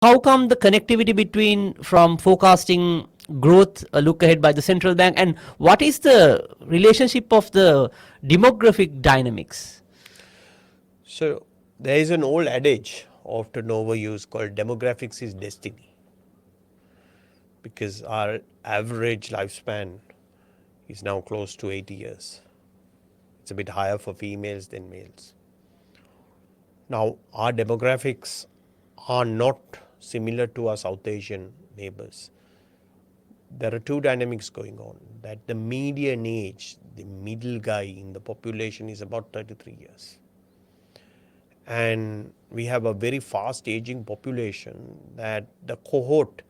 How come the connectivity between from forecasting growth look ahead by the central bank, and what is the relationship of the demographic dynamics? So there is an old adage often overused called demographics is destiny, because our average lifespan is now close to 80 years. It's a bit higher for females than males. Now, our demographics are not similar to our South Asian neighbors. There are two dynamics going on. That the median age, the middle guy in the population is about 33 years. And we have a very fast aging population, that the cohort,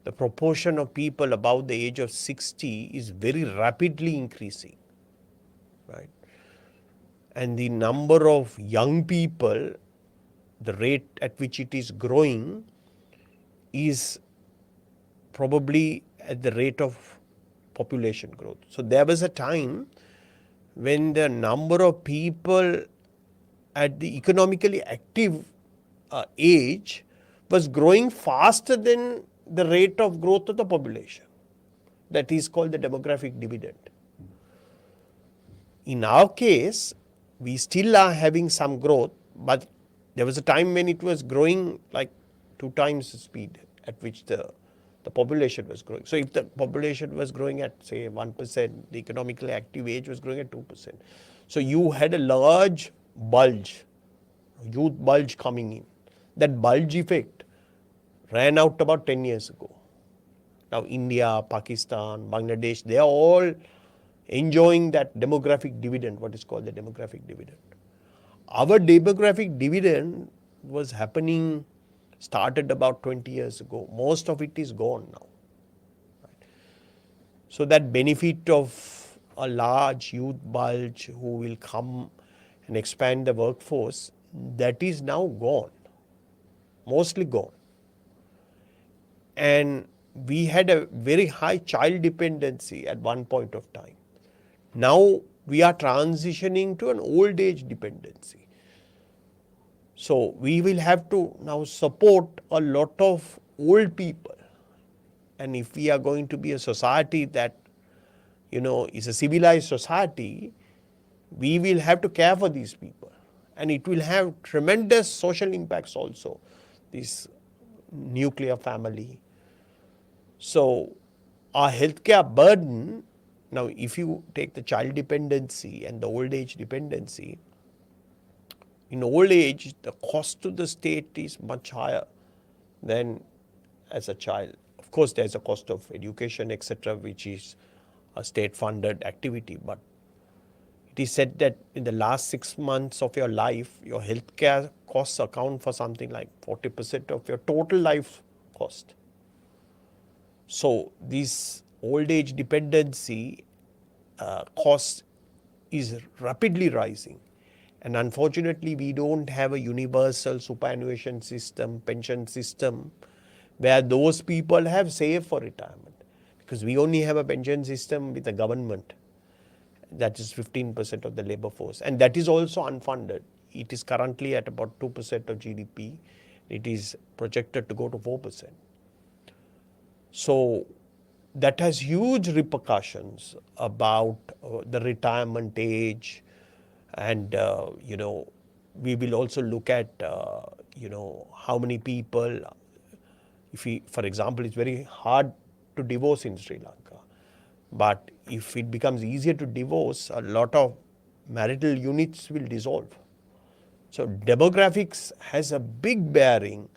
the proportion of people above the age of 60 is very rapidly increasing, right? And the number of young people, the rate at which it is growing is probably at the rate of population growth. So there was a time when the number of people at the economically active age was growing faster than the rate of growth of the population. That is called the demographic dividend. In our case, we still are having some growth, but there was a time when it was growing like 2 times the speed at which the population was growing. So if the population was growing at say 1%, the economically active age was growing at 2%. So you had a large bulge, youth bulge coming in. That bulge effect ran out about 10 years ago. Now India, Pakistan, Bangladesh, they are all enjoying that demographic dividend, what is called the demographic dividend. Our demographic dividend was happening, started about 20 years ago. Most of it is gone now. Right? So that benefit of a large youth bulge who will come and expand the workforce, that is now gone, mostly gone. And we had a very high child dependency at one point of time. Now we are transitioning to an old age dependency. So we will have to now support a lot of old people. And if we are going to be a society that, is a civilized society, we will have to care for these people. And it will have tremendous social impacts also, this nuclear family. So our healthcare burden, now if you take the child dependency and the old age dependency, in old age the cost to the state is much higher than as a child. Of course there's a cost of education, etc., which is a state funded activity, but it is said that in the last 6 months of your life, your healthcare costs account for something like 40% of your total life cost. So this old age dependency cost is rapidly rising. And unfortunately, we don't have a universal superannuation system, pension system, where those people have saved for retirement. Because we only have a pension system with the government. That is 15% of the labor force. And that is also unfunded. It is currently at about 2% of GDP. It is projected to go to 4%. So that has huge repercussions about the retirement age, and we will also look at how many people, if we, for example, it's very hard to divorce in Sri Lanka, but if it becomes easier to divorce, a lot of marital units will dissolve. So demographics has a big bearing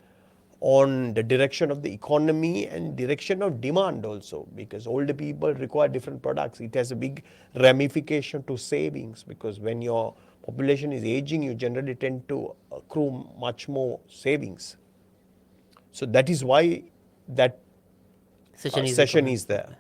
on the direction of the economy and direction of demand also, because older people require different products. It has a big ramification to savings, because when your population is aging, you generally tend to accrue much more savings. So that is why that session is there.